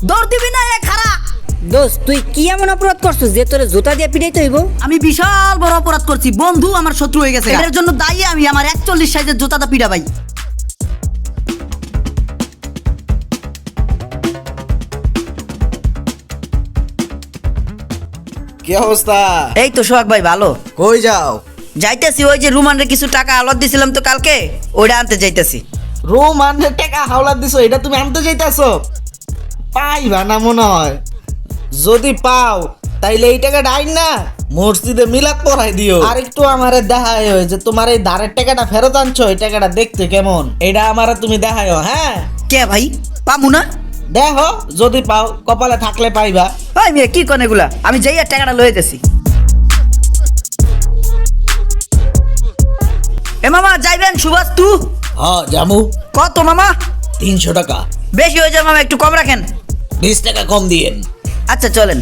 দৌড় দিবি না এ খারা। দোস্ত তুই কি এমন অপরাধ করছিস যে তোরে জুতা দিয়ে পিটাইতে হইব? আমি বিশাল বড় অপরাধ করছি, বন্ধু আমার শত্রু হয়ে গেছে, এর জন্য দায়ী আমি। আমার 41 সাইজের জুতাটা পিটা ভাই। কি অবস্থা? এই তো সোহাগ ভাই ভালো। কই যাও? যাইতেছি ওই যে রুমানরে কিছু টাকা আলাদ দিছিলাম তো কালকে, ওইটা আনতে যাইতেছি। রোমানের টাকা হাওলাত দিছো, এটা তুমি আনতে যাইতাছো? পাইবা না মনে হয়। যদি পাও তাইলে এই টাকাটা আইন না মসজিদে মিলাদ পড়াই দিও। আর একটু আমারে দেখায় যে তোমার এই ধারের টাকাটা ফেরত আনছো, এই টাকাটা দেখতে কেমন, এটা আমারে তুমি দেখায়ও। হ্যাঁ কে ভাই? পামু না? দেখো যদি পাও, কপালে থাকলে পাইবা। ভাই মেয়ে কি কোন এগুলা? আমি যাই আর টাকাটা লয়ে যাচ্ছি। এ মামা যাইবেন সুভাষ তু? হ্যাঁ জামু। কত মামা? 300 টাকা। বেশি হয়ে যায় মামা, একটু কম রাখেন। 20 টাকা কম দিয়েন। আচ্ছা চলেন।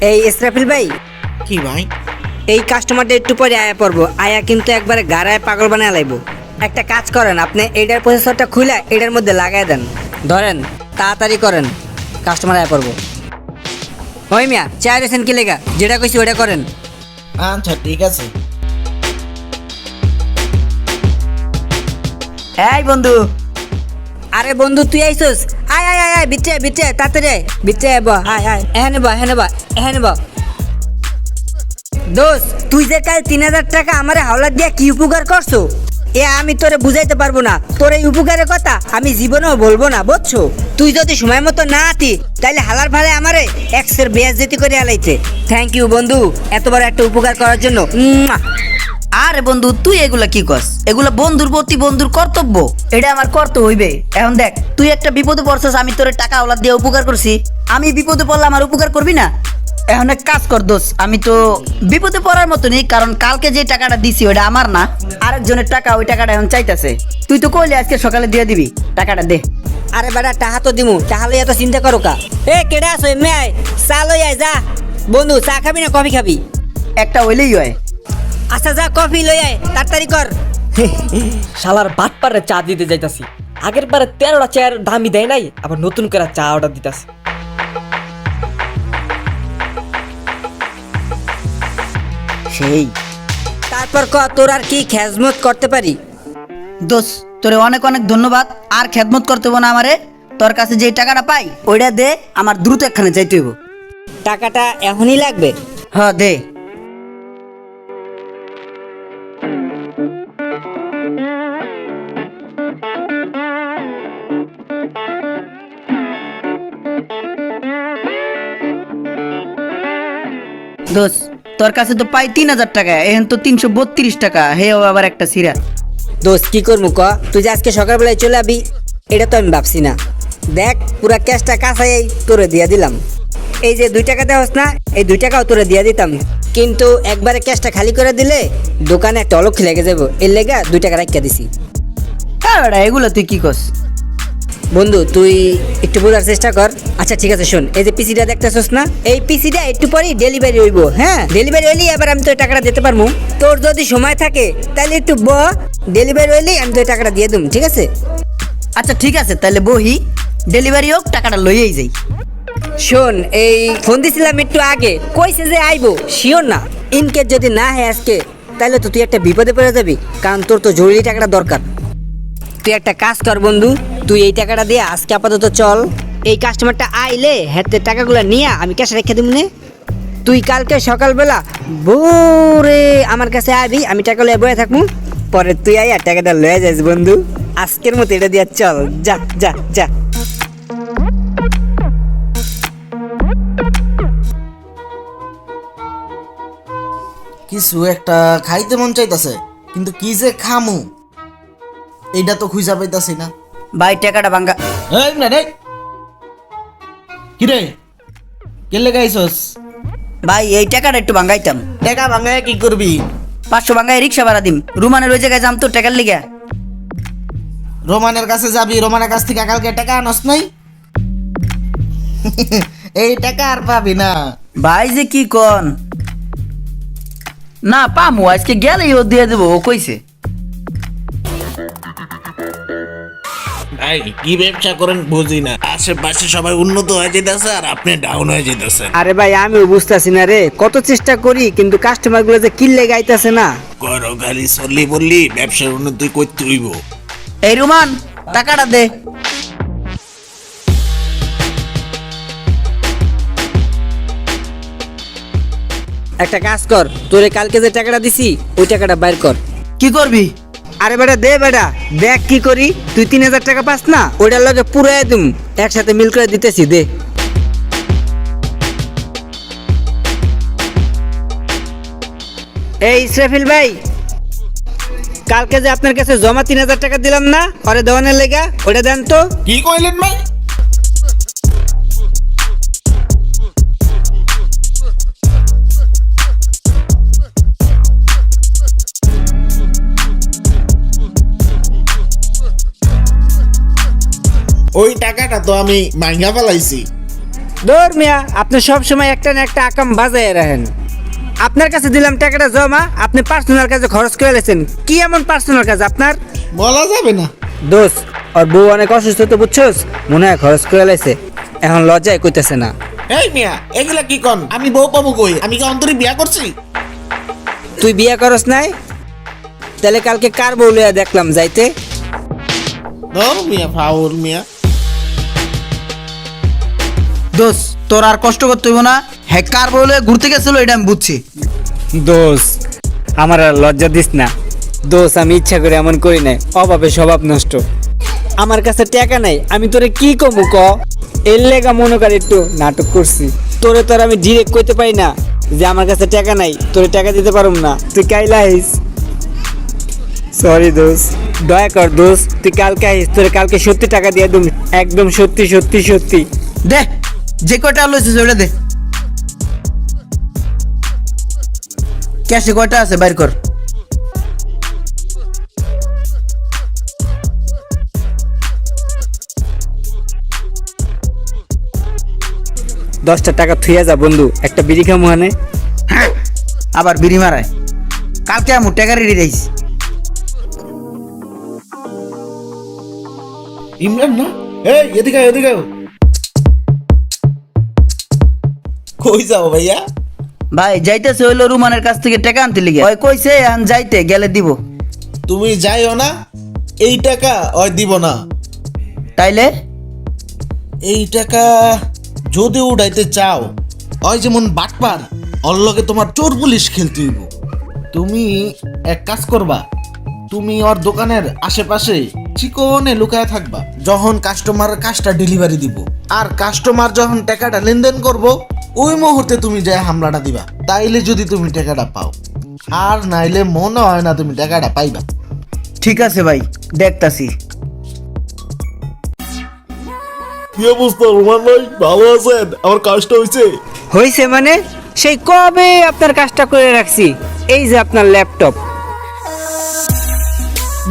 এই ইসরাফিল ভাই, কি ভাই? এই কাস্টমারটা একটু পরে আয়া পড়বো, আয়া কিন্তু একবারে গাড়ায় পাগল বানায় লাইবো। একটা কাজ করেন, আপনি এইটার প্রসেসরটা খুলে এটার মধ্যে লাগাই দেন, ধরেন তাড়াতাড়ি করেন, কাস্টমার আয়া পড়বো। ওই মিয়া চায় রেছেন কি লেগা? যেটা কইছি ওটা করেন। আচ্ছা ঠিক আছে। এই বন্ধু। আরে বন্ধু তুই আইসোস? আয় আয় আয় আয়, বিচ্ছে বিচ্ছে তাড়াতাড়ি আয়, বিচ্ছে আয়, আয় আয়, এখানে বা এখানে বা এখানে বা। দোস্ত তুই যে কাল 3000 টাকা আমারে হাওলাত দিয়া কি উপকার করছো, এ আমি তোরে বুঝাইতে পারবো না। তোর এই উপকারের কথা আমি জীবনেও বলবো না, বুঝছো? তুই যদি সময় মতো না আতি তাইলে হালার ভালে আমারে এক্সের বেয়াজ্জতি করে হালাইতে। থ্যাংক ইউ বন্ধু, এত বড় একটা উপকার করার জন্য। আরে বন্ধু তুই এগুলা কি কস? এগুলা বন্ধুর প্রতি বন্ধুর কর্তব্য, এটা আমার কর্তব্য হইবে। এখন দেখ তুই একটা বিপদে পড়ছস, আমি তোর টাকা ওলাদ দিয়ে উপকার করছি, আমি বিপদে পড়লে আমার উপকার করবি না? এখন এক কাজ কর দোষ, আমি তো বিপদে পড়ার মতো নেই, কারণ কালকে যে টাকাটা দিছি ওটা আমার না, আরেকজনের টাকা। ওই টাকাটা এখন চাইতেছে, তুই তো কইলে আজকে সকালে দিয়ে দিবি, টাকাটা দে। আরে বেটা টাহা তো দিমু, তাহলে এত চিন্তা করো কা? এ কেডা আছো? এমনি আয়, চা লই আয় যা। বন্ধু চা খাবি না কফি খাবি? একটা হইলেই হয়। আচ্ছা যা কফি লই আয়, তাড়াতাড়ি কর। শালার বাটপারে চা দিতে যাইতাছি, আগের বারে 13টা চায়ের দামই দেয় নাই, আবার নতুন করে চা অর্ডার দিতাছি। সেই তারপর ক তোর আর কি খেজমত করতে পারি? দোষ তোরে অনেক অনেক ধন্যবাদ, আর খেদমত করতে হবো না আমারে। তোর কাছে যে টাকাটা পাই ওইটা দে, আমার দ্রুত একখানে যাইতে হইব। টাকাটা এখনই লাগবে? হ্যাঁ দে। দোষ তোর কাছে তো পাই 3000 টাকা, এখন তো 332 টাকা। হে ও আবার একটা সিরা। দোস্ত কি করবো ক? তুই যে আজকে সকালবেলায় চলে আবি এটা তো আমি ভাবছি না। দেখ পুরা ক্যাশটা কাছাই তোরে দিয়া দিলাম। এই যে 2 টাকা দেওয়াস না, এই 2 টাকাও তোরে দিয়া দিতাম, কিন্তু একবারে ক্যাশটা খালি করে দিলে দোকানে একটা অলক্ষী লেগে যাবো, এর লেগা 2 টাকা রাখিয়া দিছি। হ্যাঁ বেটা এগুলো তুই কি করস? বন্ধু তুই একটু বোঝার চেষ্টা কর। আচ্ছা ঠিক আছে শোন, এই যে পিসিটা দেখতেছস না, এই পিসিটা একটু পরেই ডেলিভারি হইব। হ্যাঁ ডেলিভারি হইলেই এবার আমি তোর টাকাটা দিতে পারবো। তোর যদি সময় থাকে তাহলে একটু ডেলিভারি হইলেই আমি তোর টাকাটা দিয়ে দেবো, ঠিক আছে? আচ্ছা ঠিক আছে, তাহলে বহি, ডেলিভারি হোক, টাকাটা লইয়েই যাই। শোন এই ফোন দিছিলাম একটু আগে, কইছে যে আইবো, শিওর না। ইনকেস যদি না হয় আজকে, তাহলে তো তুই একটা বিপদে পড়ে যাবি, কারণ তোর তো জরুরি টাকাটা দরকার। তুই একটা কাজ কর বন্ধু, তুই এই টাকাটা দিয়ে আজকে আপাতত চল। এই কাস্টমারটা আইলে হাতে টাকাগুলো নিয়ে আমি ক্যাশে রেখে দিব নে। তুই কালকে সকালবেলা ভোরে আমার কাছে আবি, আমি টাকা লয়ে বয়ে থাকবো, পরে তুই আইয়া টাকাটা লয়ে যাস বন্ধু। আজকের মতো এটা দিয়ে চল, যা যা যা। কিছু একটা খাইতে মন চাইতাছে, কিন্তু কি যে খামু এইটা তো খুঁজা পাইতাছি না। ভাই টাকাটা ভাঙ্গা। এই না রে, কি রে, কে লাগাইছস? ভাই এই টাকাটা একটু ভাঙ্গাইতাম। টাকা ভাঙায় কি করবি? 500 ভাঙ্গাই রিক্সা ভাড়া দিম, রুমানের ওই জায়গায় যাম তো টাকার লিগা। রোমানের কাছে যাবি, রোমানের কাছ থেকে কালকে টাকা আনস নাই? এই টাকা আর পাবি না ভাই যে কি কন? না পামু, আজকে গেলেই ও দিয়ে দেবো, ও কইছে। ভাই কি ব্যবসা করেন বুঝি না, আশেপাশে সবাই উন্নত হয়ে যেতেছে আর আপনি ডাউন হয়ে যেতেছেন। আরে ভাই আমিও বুঝতেছি না রে, কত চেষ্টা করি কিন্তু কাস্টমার গুলো যে কিল্লে গাইতেছে না। করো খালি চললি বললি ব্যবসার উন্নতি করতে হইব। এই রুমান, টাকাটা দে। একটা কাজ কর, তোরে কালকে যে টাকাটা দিছি ওই টাকাটা বাইর কর। কি করবি? আরে বেটা দে বেটা, দেখ কি করি। তুই 3000 টাকা পাস না, ওইটার লগে পুরো একদম একসাথে মিল করে দিতেছি, দে। এই ইসরাফিল ভাই, কালকে যে আপনার কাছে জমা 3000 টাকা দিলাম না ওরে দেওয়ানের লেগা, ওটা দেন তো। কি কইলেন ভাই? ওই টাকাটা তো আমি মাইঙ্গা ফেলাইছি। দৌড় মিয়া, আপনি সব সময় একটা না একটা আকাম বাজায় রাখেন। আপনার কাছে দিলাম টাকাটা জমা, আপনি পার্সোনাল কাজে খরচ করে লেছেন। কি এমন পার্সোনাল কাজ আপনার? বলা যাবে না। দোষ, আর বউ অনেক অসুস্থ তো বুঝছোস, মনে হয় খরচ করে লেছে, এখন লজ্জায় কইতেছে না। এই মিয়া এগুলা কি কন? আমি বউ পাবো কই? আমি কি অন্তরে বিয়া করছি? তুই বিয়ে করস নাই? তাহলে কালকে কার বউ লইয়া দেখলাম যাইতে? ধর মিয়া ফাউল মিয়া। দোষ, তোর আর কষ্ট করতে হইব না। হ্যাঁ, কার বলে ঘুরতে গেছিল এটা আমি বুঝছি। দোষ, আমার আর লজ্জা দিস না। দোষ, আমি ইচ্ছা করে এমন করি নাই, অভাবে স্বভাব নষ্ট। আমার কাছে টাকা নাই, আমি তোরে কি কমু ক? এর লেগা মনে কর একটু নাটক করছি। তোরে তোর আমি ডিরেক্ট কইতে পারি না যে আমার কাছে টাকা নাই, তোরে টাকা দিতে পারুম না। তুই কাইলা আইস। সরি দোষ, দয়া কর দোষ, তুই কালকে আইস, তোরে কালকে সত্যি টাকা দিয়ে দুম, একদম সত্যি সত্যি সত্যি। দে, যে কয়টা লইছিস ওটা দে। ক্যাশে কয়টা আছে বাইর কর। দশটা টাকা থুইয়া যা বন্ধু, একটা বিড়ি খামু হানে। আবার বিড়ি মারায়। কালকে আমি টাকা রেডি রাইছি। ইমরান না? এই এদিকে আয়, এদিকে আয়। কই যাও ভাইয়া? ভাই যাইতেছে হইলো রুমানের কাছ থেকে টাকা আনতে লিগে। ওই কইছে আন যাইতে গেলে দিব। তুমি যাইও না, এই টাকা ওই দিব না। তাইলে এই টাকা যদি উঠাইতে চাও, ওই যেমন বাটপার ওর লগে তোমার চোর পুলিশ খেলতে হইব। তুমি এক কাজ করবা, তুমি ওর দোকানের আশেপাশে চিকনে লুকায় থাকবা। যখন কাস্টমার কাজটা ডেলিভারি দিব আর কাস্টমার যখন টাকাটা লেনদেন করব, ওই মুহূর্তে তুমি যায় হামলাটা দিবা। তাইলে যদি তুমি টাকাটা পাও, আর নাইলে মনে হয় না তুমি টাকাটা পাইবা। ঠিক আছে ভাই, দেখতাছি। কি অবস্থা রোমান ভাই, ভালো আছেন? আমার কাজটা হয়েছে? হইছে মানে? সেই কবে আপনার কাজটা করে রাখছি। এই যে আপনার ল্যাপটপ,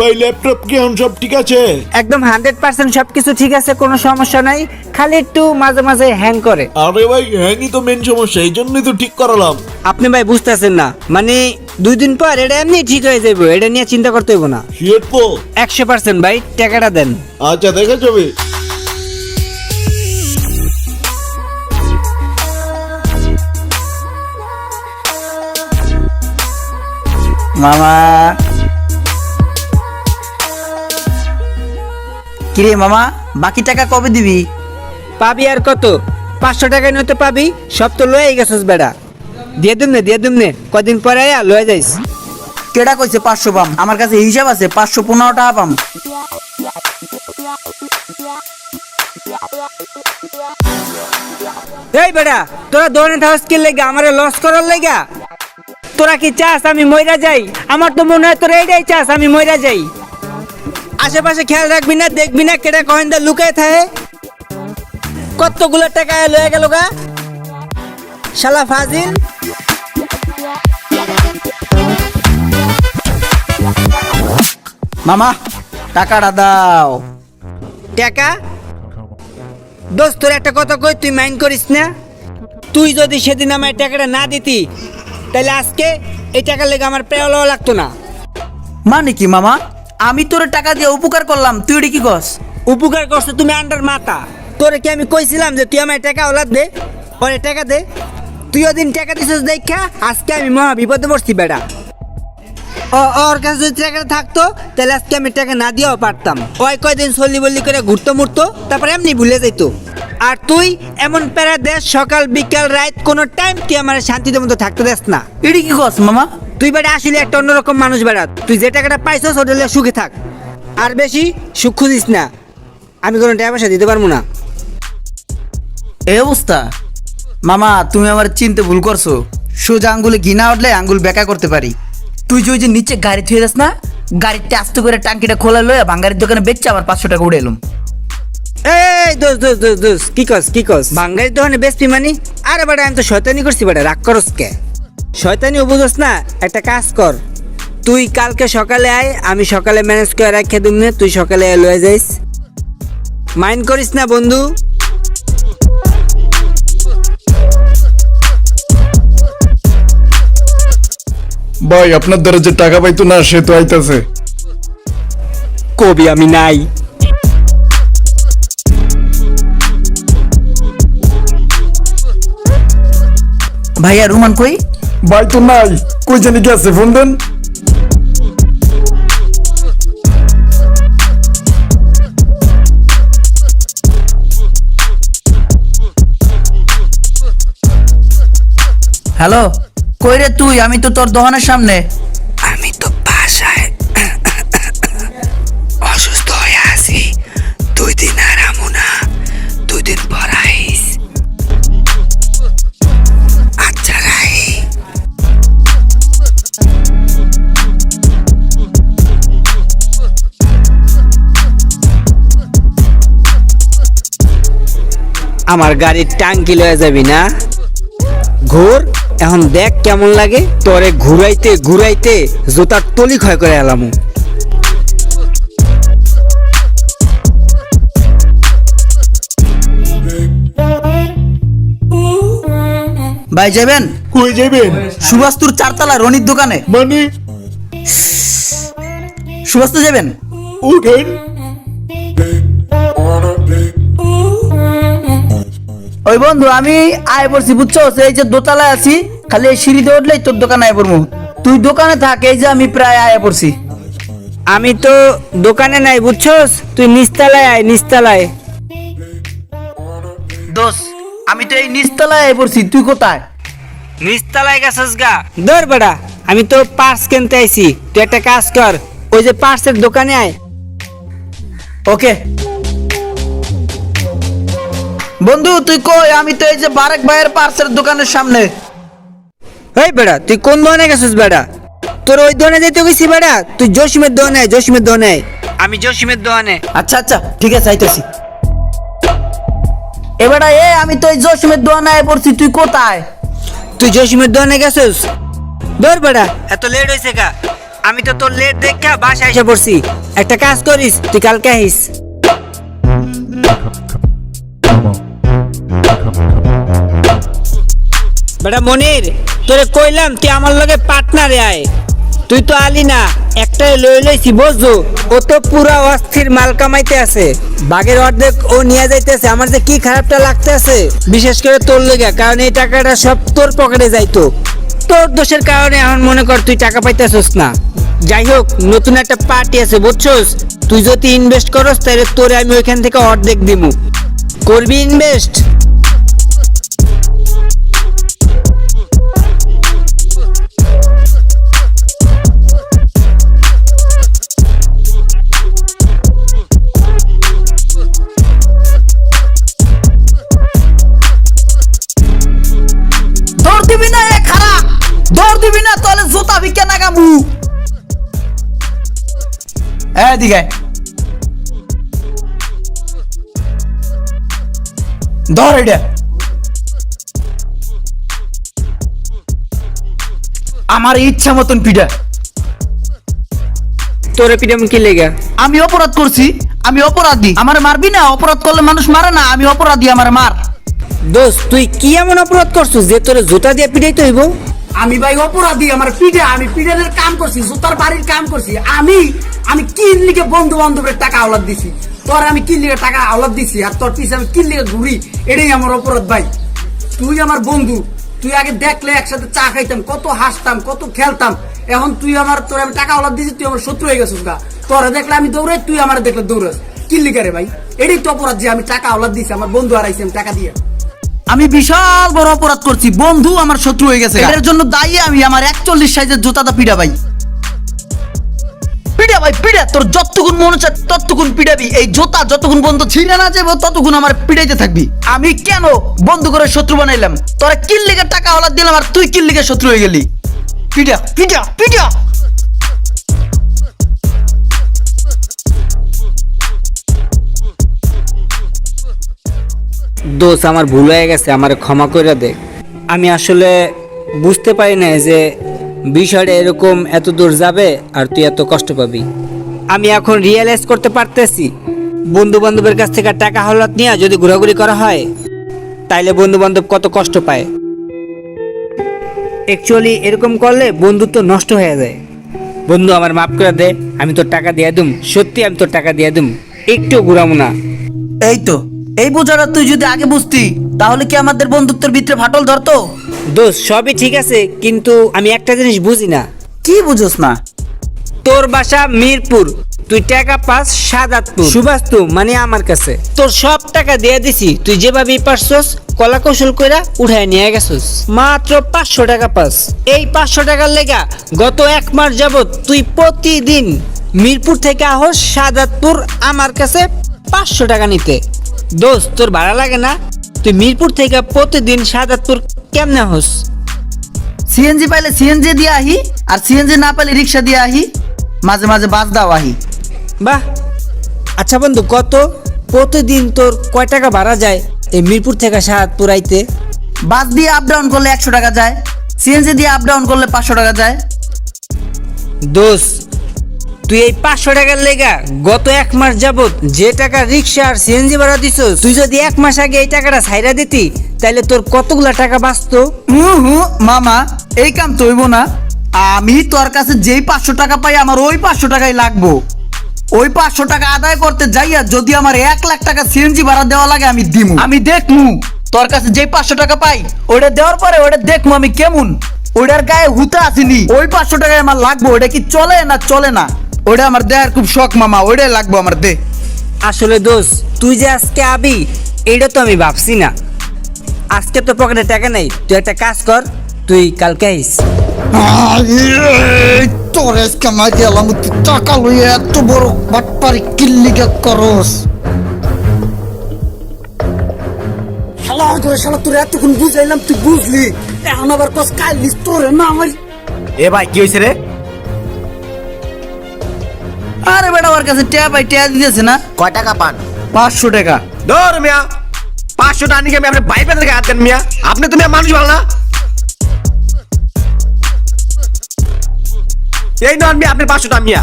ভাই ল্যাপটপ কি এখন সব ঠিক আছে? একদম 100% সবকিছু ঠিক আছে, কোনো সমস্যা নাই, খালি একটু মাঝে মাঝে হ্যাং করে। আরে ভাই হ্যাংই তো মেন সমস্যা, এই জন্যই তো ঠিক করালাম। আপনি ভাই বুঝতেছেন না, মানে 2 দিন পর এটা এমনি ঠিক হয়ে যাবে, এটা নিয়ে চিন্তা করতে হইব না। শিওর তো? 100% ভাই, টাকাটা দেন। আচ্ছা দেখা যাবে। মামা, কিরে মামা, বাকি টাকা কবে দিবি? পাবি আর কত? 500 টাকা নয়তো পাবি, সব তো লয়ে গেছিস বেড়া। দিয়ে দিম নে, কদিন পরে আয়া লয়ে যাইস। কেডা কইছে 500 পাম? আমার কাছে হিসাব আছে, 515 টাকা পাম। এই বেড়া, তোরা দৌড়ে থাকস কি লেগা? আমারে লস করার লেগা? তোরা কি চাস আমি মইরা যাই? আমার তো মনে হয় তোরা এইটাই চাস আমি মইরা যাই। আশেপাশে খেয়াল রাখবি না, দেখবি না কেডা কয়েনটা লুকায় থাকে। কতগুলো টাকা লয়ে গেল গা শালা ফাজিল। মামা, টাকাটা দাও। টাকা? দোস্ত তোর একটা কথা কই, তুই মাইন্ড করিস না। তুই যদি সেদিন আমার টাকাটা না দিতি, তাহলে আজকে এই টাকার লেগে আমার প্রায় লওয়া লাগতো না। মানে কি মামা, আমি তোরে টাকা দিয়ে উপকার করলাম, তুই এটা কি কস? উপকার করছো তুমি আন্ডার মাথা। তোরে কি আমি কইছিলাম যে তুই আমার টাকা ওলাদ দে, পরে টাকা দে? তুই ওদিন টাকা দিছিস দেখা আজকে আমি মহা বিপদে পড়ছি বেটা। ওর কাছে যদি টাকাটা থাকতো তাহলে আজকে আমি টাকা না দিয়েও পারতাম। ওই কয়দিন চল্লি বল্লি করে ঘুরতো মুড়তো, তারপরে এমনি ভুলে যাইতো। আর তুই এমন প্যারা দেশ, সকাল বিকাল রাত কোনো টাইম তুই আমার শান্তিতে মতো থাকতে দেস না। এটা কি কস মামা? তুই বেটা আসলে একটা অন্যরকম মানুষ বেড়া। তুই যে টাকাটা পাইছস ওটা হলে সুখে থাক, আর বেশি সুখ খুঁজিস না। আমি কোনো টাকা পয়সা দিতে পারবো না। এই অবস্থা? মামা তুমি আমার চিনতে ভুল করছো। সোজা আঙ্গুলে ঘি না উঠলে আঙ্গুল বেকা করতে পারি। তুই যে ওই যে নিচে গাড়ি থুয়ে যাস না, গাড়িতে আস্তে করে টাঙ্কিটা খোলা লয়ে ভাঙ্গারির দোকানে বেচছে আবার 500 টাকা উড়ে এলাম। এই দোস কি কস বাঙ্গালি দোকানে বেশি মানি? আরে বেটা আমি তো শয়তানি করছি বেটা, রাগ করস কে? শয়তানি বুঝোস না? একটা কাজ কর, তুই কালকে সকালে আয়, আমি সকালে ম্যানেজ করে রাখে দিম না, তুই সকালে লয়ে যাইস। মাইন্ড করিস না বন্ধু। ভাই আপনার দ্বারা যে টাকা পাইতো না সে তো আইতাছে। কবি আমি নাই। ভাইয়া রুমান কই? ভাই তো নাই, কই জানি গেছে, ফোন দেন। হ্যালো, কই রে তুই? আমি তো তোর দোকানের সামনে। আমি তো বাসায় অসুস্থ হয়ে আছি, 2 দিন আরামু না, 2 দিন পর আইস। আচ্ছা রাই। আমার গাড়ির টাঙ্কি লয়ে যাবি না? ঘুর, এখন দেখ কেমন লাগে তোরে ঘুরাইতে ঘুরাইতে জুতার তলি ক্ষয় করে এলাম। ভাই যাবেন? কই যাবেন? সুভাস্তুর 4 তলা রনির দোকানে। মানে সুভাস্তু যাবেন? উঠেন। ওই বন্ধু আমি আয় পড়ছি বুঝছো, এই যে দোতলায় আছি, খালি এই সিঁড়িতে উঠলেই তোর দোকানে আয় পড়বো। তুই দোকানে থাক, এই যে আমি প্রায় আয় পড়ছি। আমি তো দোকানে নাই বুঝছস, তুই নিচতলায় আয়, নিচতলায়। দোষ, আমি তো এই নিচতলায় আয় পড়ছি, তুই কোথায়? নিচতলায় গেছস গা? ধর বেড়া, আমি তো পার্স কিনতে আইছি। তুই একটা কাজ কর, ওই যে পার্সের দোকানে আয়। ওকে বন্ধু, তুই কই? আমি তো এই যে বারেক ভাইয়ের পার্সের দোকানের সামনে। এই বেড়া তুই কোন দোকানে গেছিস বেড়া? তোর ওই দোকানে যেতে গেছি বেড়া? তুই জসিমের দোকানে আয়, জসিমের দোকানে আয়। আমি জসিমের দোকানে। আচ্ছা আচ্ছা ঠিক আছে, আইতেছি। এবারে আমি তো এই জসিমের দোকানে আয় পড়ছি, তুই কোথায়? তুই জসিমের দোকানে গেছিস? ধর বেড়া, এত লেট হয়েছে গা? আমি তো তোর লেট দেখা বাসায় এসে পড়ছি। একটা কাজ করিস, তুই কালকে আইস। বেটা মনির, তোরে কইলাম তুই আমার লগে পার্টনারে আয়, তুই তো আলি না। একটাই লইছি বুঝছো, ও তো পুরা অস্থির মাল কামাইতে আছে, বাগের অর্ধেক ও নিয়ে যাইতেছে। আমার যে কি খারাপটা লাগতেছে, বিশেষ করে তোর লেগে, কারণ এই টাকাটা সব তোর পকেটে যাইতো। তোর দোষের কারণে এখন মনে কর তুই টাকা পাইতেছিস না। যাই হোক, নতুন একটা পার্টি আছে বুঝছস, তুই যদি ইনভেস্ট করস তাহলে তোরে আমি ওইখান থেকে অর্ধেক দিমু। করবি ইনভেস্ট? দৌড় দিবি না? এ খারা, দৌড় দিবি না তাহলে জুতা ভিকে নাগামু। এদিকে ধর এটা। আমার ইচ্ছা মতন পিঠা। তোরে পিটাম কি লেগা? আমি অপরাধ করছি, আমি অপরাধী। আমার মারবি না? অপরাধ করলে মানুষ মারে না, আমি অপরাধী, আমার মার। দোস্ত তুই কি এমন অপরাধ করছিস যে তোরে জুতা দিয়ে পিটাইতে হইব? আমি ভাই অপরাধী, আমার পিঠে, আমি পিঠের কাম করছি, জুতার বাড়ির কাম করছি। আমি কিন লিগে বন্ধু বান্ধবের টাকা আওলাদ দিছি, তোর আমি কিন লিগে টাকা আওলাদ দিছি, আর তোর পিছে আমি কিন লিগে ঘুরি, এটাই আমার অপরাধ ভাই। তুই আমার বন্ধু, তুই আগে দেখলে একসাথে চা খাইতাম, কত হাসতাম, কত খেলতাম। এখন তুই তোর আমি টাকা আওলাদ দিছি, তুই আমার শত্রু হয়ে গেছিস গা। তোরা দেখলে আমি দৌড়াই, তুই আমার দেখলে দৌড়াস, কিন লিগে রে ভাই? এটাই তো অপরাধ যে আমি টাকা আওলাদ দিছি, আমার বন্ধু হারাইছি আমি টাকা দিয়ে। আমি বিশাল বড় অপরাধ করছি, বন্ধু আমার শত্রু হয়ে গেছে। এর জন্য দায়ী আমি, আমার 41 সাইজের জুতাটা পিড়া ভাই। পিড়া ভাই পিড়া, তোর যতক্ষণ মনে চায় ততক্ষণ পিড়াবি। এই জুতা যতক্ষণ বন্ধু ছিঁড়ে না যাবো ততক্ষণ আমার পিড়াইতে থাকবি। আমি কেন বন্ধু করে শত্রু বানাইলাম? তোরা কিল্লিকে টাকা ওলাদ দিলাম আর তুই কিল্লিকে শত্রু হয়ে গেলি। পিড়া পিড়া পিড়া। দোষ, আমার ভুল হয়ে গেছে, আমার ক্ষমা করে দে। আমি আসলে বুঝতে পারি না যে বিষয়টা এরকম এত দূর যাবে আর তুই এত কষ্ট পাবি। আমি এখন রিয়েলাইজ করতে পারতেছি, বন্ধু বান্ধবের কাছ থেকে টাকা হাওলাত নিয়ে যদি ঘোরাঘুরি করা হয় তাইলে বন্ধু বান্ধব কত কষ্ট পায়। অ্যাকচুয়ালি এরকম করলে বন্ধুত্ব নষ্ট হয়ে যায়। বন্ধু আমার মাফ করে দে, আমি তোর টাকা দিয়ে দুম, সত্যি আমি তোর টাকা দিয়ে দুম, একটু ঘুরাবো না। এই তো, এই বোঝাটা তুই যদি আগে বুঝতি তাহলে কি আমাদের বন্ধুত্বের ভিতরে ফাটল ধরতো? দোষ, সবই ঠিক আছে, কিন্তু আমি একটা জিনিস বুঝি না। কি বুঝোস না? তোর বাসা মিরপুর, তুই টাকা পাস সাদাতপুর, সুবাস্তু মানে আমার কাছে। তোর সব টাকা দিয়ে দিছি, তুই যেভাবেই পারছস কলা কৌশল কইরা উঠায় নিয়ে গেছস। মাত্র 500 টাকা পাস। এই 500 টাকার লেগা গত 1 মাস যাবত তুই প্রতিদিন মিরপুর থেকে আহস সাদাতপুর আমার কাছে 500 টাকা নিতে। দোস্ত, তোর ভাড়া লাগে না? তুই মিরপুর থেকে প্রতিদিন সাদাতপুর কেমনে হস? সিএনজি পাইলে সিএনজি দিয়ে আহি, আর সিএনজি না পাইলে রিক্সা দিয়ে আহি, মাঝে মাঝে বাস দাও আহি। বাহ, আচ্ছা বন্ধু, কত প্রতিদিন তোর কয় টাকা ভাড়া যায় এই মিরপুর থেকে সাহাদপুর আইতে? বাস দিয়ে আপ ডাউন করলে 100 টাকা যায়, সিএনজি দিয়ে আপ ডাউন করলে 500 টাকা যায়। দোষ, তুই এই 500 টাকার লেগা গত 1 মাস যাবত যে টাকা রিক্সা আর সিএনজি ভাড়া দিছ, তুই যদি 1 মাস আগে এই টাকাটা ছাইরা দিতি তাহলে তোর কতগুলা টাকা বাঁচতো। মামা, এই কাম তো হইব না। আমি তোর কাছে যেই 500 টাকা পাই আমার ওই 500 টাকাই লাগবো। ওই 500 টাকা আদায় করতে যাইয়া যদি আমার 1 লাখ টাকা সিএনজি ভাড়া দেওয়া লাগে আমি দিমু। আমি দেখমু তোর কাছে যেই 500 টাকা পাই ওটা দেওয়ার পরে ওটা দেখমু আমি কেমন। ওটার গায়ে হুতা আসেনি, ওই 500 টাকায় আমার লাগবো। ওটা কি চলে না চলে না ওটা আমার দেওয়ার খুব শখ মামা, ওইটাই লাগবো আমার দে। আসলে দোষ, তুই যে আজকে আবি এইটা তো আমি ভাবছি না। আজকে তো পকেটে টাকা নেই, তুই একটা কাজ কর, তুই কালকে আইস। তোর আজকে মাই গেলাম, তুই টাকা লইয়া এত বড় বাটপারি কিল্লিকে করস। শালা তোর এতক্ষণ বুঝাইলাম, তুই বুঝলি, এখন আবার কস কাইলিস তোর না আমার। এ ভাই, কি হয়েছে রে? আরে বেটা, ওর কাছে ট্যাপ পাই, ট্যাপ দিতেছে না। কয় টাকা পান? 500 টাকা। ধর মিয়া, 500 টাকা নিয়ে আমি আপনার ভাই পেতে হাত দেন মিয়া। আপনি তুমি মানুষ ভালো না? এই নন মিয়া, আপনার 500 টাকা মিয়া।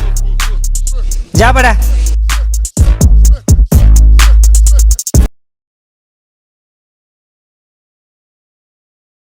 যা বেটা।